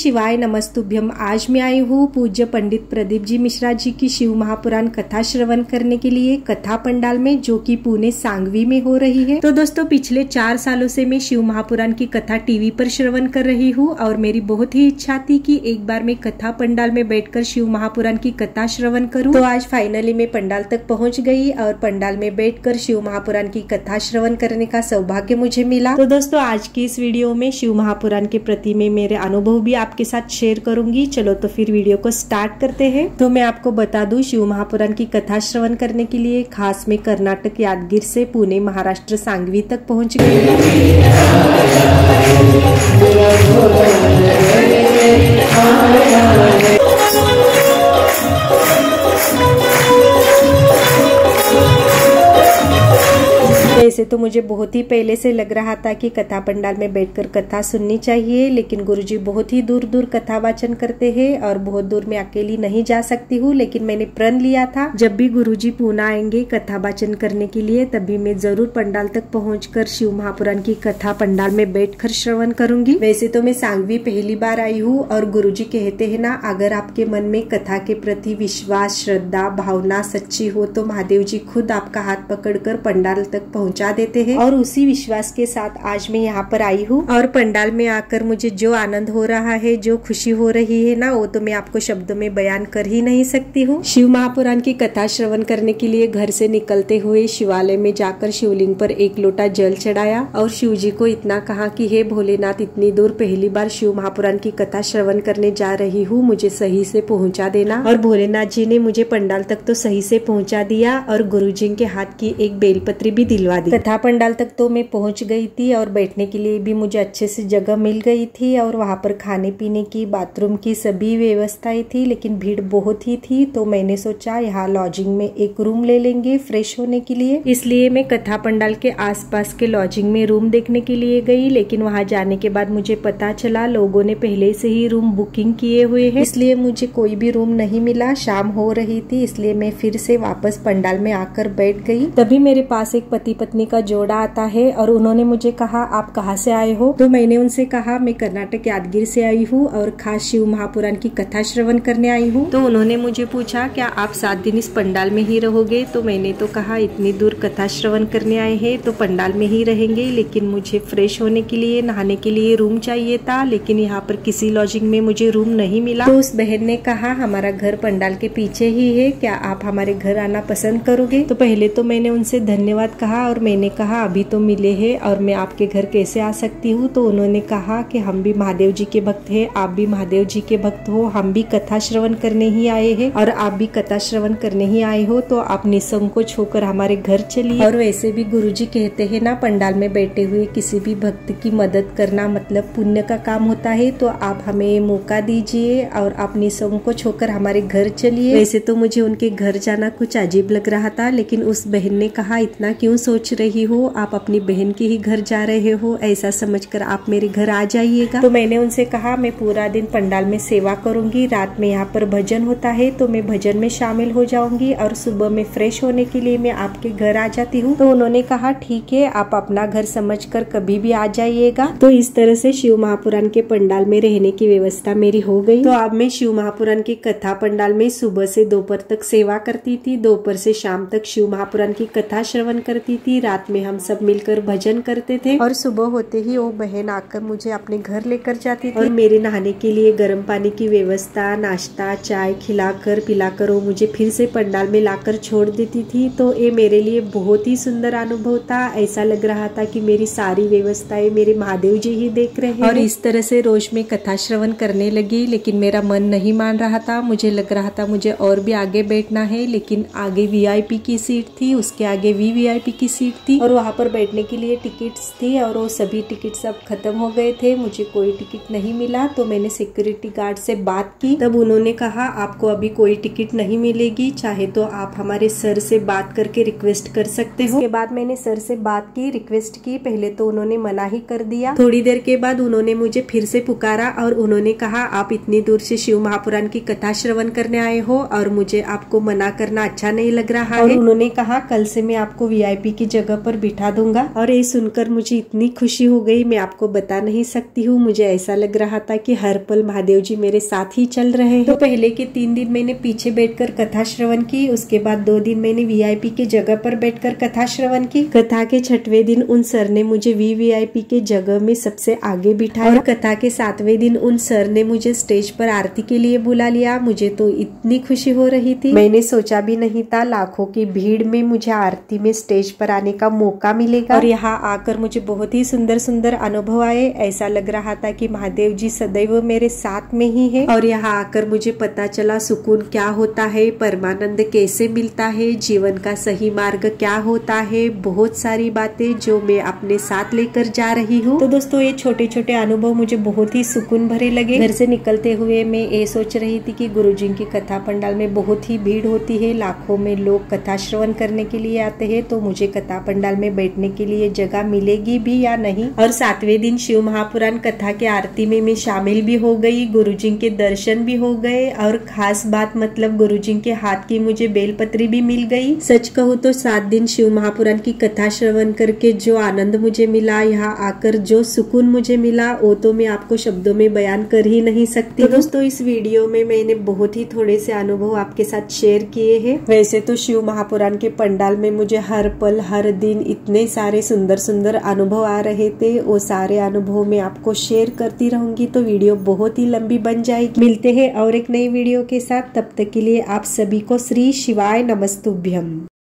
शिवाय नमस्तुभ्यम। आज मैं आई हूँ पूज्य पंडित प्रदीप जी मिश्रा जी की शिव महापुराण कथा श्रवण करने के लिए कथा पंडाल में, जो कि पुणे सांगवी में हो रही है। तो दोस्तों, पिछले 4 सालों से मैं शिव महापुराण की कथा टीवी पर श्रवण कर रही हूँ और मेरी बहुत ही इच्छा थी कि एक बार मैं कथा पंडाल में बैठकर शिव महापुराण की कथा श्रवण करूँ। तो आज फाइनली मैं पंडाल तक पहुँच गई और पंडाल में बैठकर शिव महापुराण की कथा श्रवण करने का सौभाग्य मुझे मिला। तो दोस्तों, आज की इस वीडियो में शिव महापुराण के प्रति में मेरे अनुभव भी आपके साथ शेयर करूंगी। चलो तो फिर वीडियो को स्टार्ट करते हैं। तो मैं आपको बता दूं, शिव महापुराण की कथा श्रवण करने के लिए खास में कर्नाटक यादगीर से पुणे महाराष्ट्र सांगवी तक पहुंच गई। वैसे तो मुझे बहुत ही पहले से लग रहा था कि कथा पंडाल में बैठकर कथा सुननी चाहिए, लेकिन गुरुजी बहुत ही दूर दूर कथा वाचन करते हैं और बहुत दूर मैं अकेली नहीं जा सकती हूँ। लेकिन मैंने प्रण लिया था, जब भी गुरुजी पुणे आएंगे कथा वाचन करने के लिए, तभी मैं जरूर पंडाल तक पहुंचकर शिव महापुराण की कथा पंडाल में बैठकर श्रवण करूंगी। वैसे तो मैं सांगवी पहली बार आई हूँ और गुरुजी कहते हैं ना, अगर आपके मन में कथा के प्रति विश्वास, श्रद्धा, भावना सच्ची हो तो महादेव जी खुद आपका हाथ पकड़कर पंडाल तक पहुंचा देते हैं। और उसी विश्वास के साथ आज मैं यहाँ पर आई हूँ और पंडाल में आकर मुझे जो आनंद हो रहा है, जो खुशी हो रही है ना, वो तो मैं आपको शब्दों में बयान कर ही नहीं सकती हूँ। शिव महापुराण की कथा श्रवण करने के लिए घर से निकलते हुए शिवालय में जाकर शिवलिंग पर 1 लोटा जल चढ़ाया और शिव जी को इतना कहा कि हे भोलेनाथ, इतनी दूर पहली बार शिव महापुराण की कथा श्रवण करने जा रही हूँ, मुझे सही से पहुँचा देना। और भोलेनाथ जी ने मुझे पंडाल तक तो सही से पहुँचा दिया और गुरु जी के हाथ की एक बेलपत्री भी दिलवा दी। कथा पंडाल तक तो मैं पहुंच गई थी और बैठने के लिए भी मुझे अच्छे से जगह मिल गई थी और वहां पर खाने पीने की, बाथरूम की सभी व्यवस्थाएं थी, लेकिन भीड़ बहुत ही थी। तो मैंने सोचा यहाँ लॉजिंग में एक रूम ले लेंगे फ्रेश होने के लिए। इसलिए मैं कथा पंडाल के आसपास के लॉजिंग में रूम देखने के लिए गई, लेकिन वहां जाने के बाद मुझे पता चला लोगों ने पहले से ही रूम बुकिंग किए हुए हैं, इसलिए मुझे कोई भी रूम नहीं मिला। शाम हो रही थी, इसलिए मैं फिर से वापस पंडाल में आकर बैठ गई। तभी मेरे पास एक पति पत्नी का जोड़ा आता है और उन्होंने मुझे कहा, आप कहाँ से आए हो? तो मैंने उनसे कहा, मैं कर्नाटक यादगीर से आई हूँ और खास शिव महापुराण की कथा श्रवण करने आई हूँ। तो उन्होंने मुझे पूछा, क्या आप 7 दिन इस पंडाल में ही रहोगे? तो मैंने तो कहा, इतनी दूर कथा श्रवण करने आए हैं तो पंडाल में ही रहेंगे, लेकिन मुझे फ्रेश होने के लिए, नहाने के लिए रूम चाहिए था, लेकिन यहाँ पर किसी लॉजिंग में मुझे रूम नहीं मिला। तो उस बहन ने कहा, हमारा घर पंडाल के पीछे ही है, क्या आप हमारे घर आना पसंद करोगे? तो पहले तो मैंने उनसे धन्यवाद कहा और मैंने कहा, अभी तो मिले हैं और मैं आपके घर कैसे आ सकती हूँ? तो उन्होंने कहा कि हम भी महादेव जी के भक्त हैं, आप भी महादेव जी के भक्त हो, हम भी कथा श्रवण करने ही आए हैं और आप भी कथा श्रवण करने ही आए हो, तो आप निसंकोच होकर हमारे घर चलिए। और वैसे भी गुरुजी कहते हैं ना, पंडाल में बैठे हुए किसी भी भक्त की मदद करना मतलब पुण्य का काम होता है, तो आप हमें मौका दीजिए और आप निसंकोच होकर हमारे घर चलिए। वैसे तो मुझे उनके घर जाना कुछ अजीब लग रहा था, लेकिन उस बहन ने कहा, इतना क्यों सोच रही हो, आप अपनी बहन के ही घर जा रहे हो, ऐसा समझकर आप मेरे घर आ जाइएगा। तो मैंने उनसे कहा, मैं पूरा दिन पंडाल में सेवा करूंगी, रात में यहाँ पर भजन होता है तो मैं भजन में शामिल हो जाऊंगी और सुबह में फ्रेश होने के लिए मैं आपके घर आ जाती हूँ। तो उन्होंने कहा, ठीक है, आप अपना घर समझकर कभी भी आ जाइएगा। तो इस तरह से शिव महापुराण के पंडाल में रहने की व्यवस्था मेरी हो गई। तो अब मैं शिव महापुराण की कथा पंडाल में सुबह से दोपहर तक सेवा करती थी, दोपहर से शाम तक शिव महापुराण की कथा श्रवण करती थी, रात में हम सब मिलकर भजन करते थे और सुबह होते ही वो बहन आकर मुझे अपने घर लेकर जाती थी और मेरे नहाने के लिए गर्म पानी की व्यवस्था, नाश्ता, चाय खिलाकर पिलाकर वो मुझे फिर से पंडाल में लाकर छोड़ देती थी। तो ये मेरे लिए बहुत ही सुंदर अनुभव था। ऐसा लग रहा था कि मेरी सारी व्यवस्थाएं मेरे महादेव जी ही देख रहे हैं। और इस तरह से रोज में कथा श्रवण करने लगी, लेकिन मेरा मन नहीं मान रहा था। मुझे लग रहा था मुझे और भी आगे बैठना है, लेकिन आगे VIP की सीट थी, उसके आगे VVIP की सीट थी और वहाँ पर बैठने के लिए टिकट्स थी और वो सभी टिकट सब खत्म हो गए थे, मुझे कोई टिकट नहीं मिला। तो मैंने सिक्योरिटी गार्ड से बात की, तब उन्होंने कहा, आपको अभी कोई टिकट नहीं मिलेगी, चाहे तो आप हमारे सर से बात करके रिक्वेस्ट कर सकते हो। उसके बाद मैंने सर से बात की, रिक्वेस्ट की, पहले तो उन्होंने मना ही कर दिया। थोड़ी देर के बाद उन्होंने मुझे फिर से पुकारा और उन्होंने कहा, आप इतनी दूर से शिव महापुराण की कथा श्रवण करने आए हो और मुझे आपको मना करना अच्छा नहीं लग रहा है। और उन्होंने कहा, कल से मैं आपको VIP की जगह जगह पर बिठा दूंगा। और ये सुनकर मुझे इतनी खुशी हो गई, मैं आपको बता नहीं सकती हूँ। मुझे ऐसा लग रहा था कि हर पल महादेव जी मेरे साथ ही चल रहे हैं। तो पहले के 3 दिन मैंने पीछे बैठकर कथा श्रवण की, उसके बाद 2 दिन मैंने वीआईपी के जगह पर बैठकर कथा श्रवण की। कथा के 6वें दिन उन सर ने मुझे वीवीआईपी के जगह में सबसे आगे बिठाया और कथा के 7वें दिन उन सर ने मुझे स्टेज पर आरती के लिए बुला लिया। मुझे तो इतनी खुशी हो रही थी, मैंने सोचा भी नहीं था लाखों की भीड़ में मुझे आरती में स्टेज पर आने का मौका मिलेगा। और यहाँ आकर मुझे बहुत ही सुंदर सुंदर अनुभव आए। ऐसा लग रहा था कि महादेव जी सदैव मेरे साथ में ही है। और यहाँ आकर मुझे पता चला सुकून क्या होता है, परमानंद कैसे मिलता है, जीवन का सही मार्ग क्या होता है। बहुत सारी बातें जो मैं अपने साथ लेकर जा रही हूँ। तो दोस्तों ये छोटे छोटे अनुभव मुझे बहुत ही सुकून भरे लगे। घर से निकलते हुए मैं ये सोच रही थी कि गुरुजी की कथा पंडाल में बहुत ही भीड़ होती है, लाखों में लोग कथा श्रवण करने के लिए आते हैं, तो मुझे कथा पंडाल में बैठने के लिए जगह मिलेगी भी या नहीं। और 7वें दिन शिव महापुराण कथा के आरती में मैं शामिल भी हो गई, गुरुजी के दर्शन भी हो गए। और खास बात मतलब गुरुजी के हाथ की मुझे बेलपत्री भी मिल गई। सच कहूँ तो 7 दिन शिव महापुराण की कथा श्रवण करके जो आनंद मुझे मिला, यहाँ आकर जो सुकून मुझे मिला, वो तो मैं आपको शब्दों में बयान कर ही नहीं सकती। तो दोस्तों इस वीडियो में मैंने बहुत ही थोड़े से अनुभव आपके साथ शेयर किए हैं। वैसे तो शिव महापुराण के पंडाल में मुझे हर पल हर दिन इतने सारे सुंदर सुंदर अनुभव आ रहे थे, वो सारे अनुभव मैं आपको शेयर करती रहूंगी तो वीडियो बहुत ही लंबी बन जाएगी। मिलते हैं और एक नई वीडियो के साथ, तब तक के लिए आप सभी को श्री शिवाय नमस्तुभ्यम।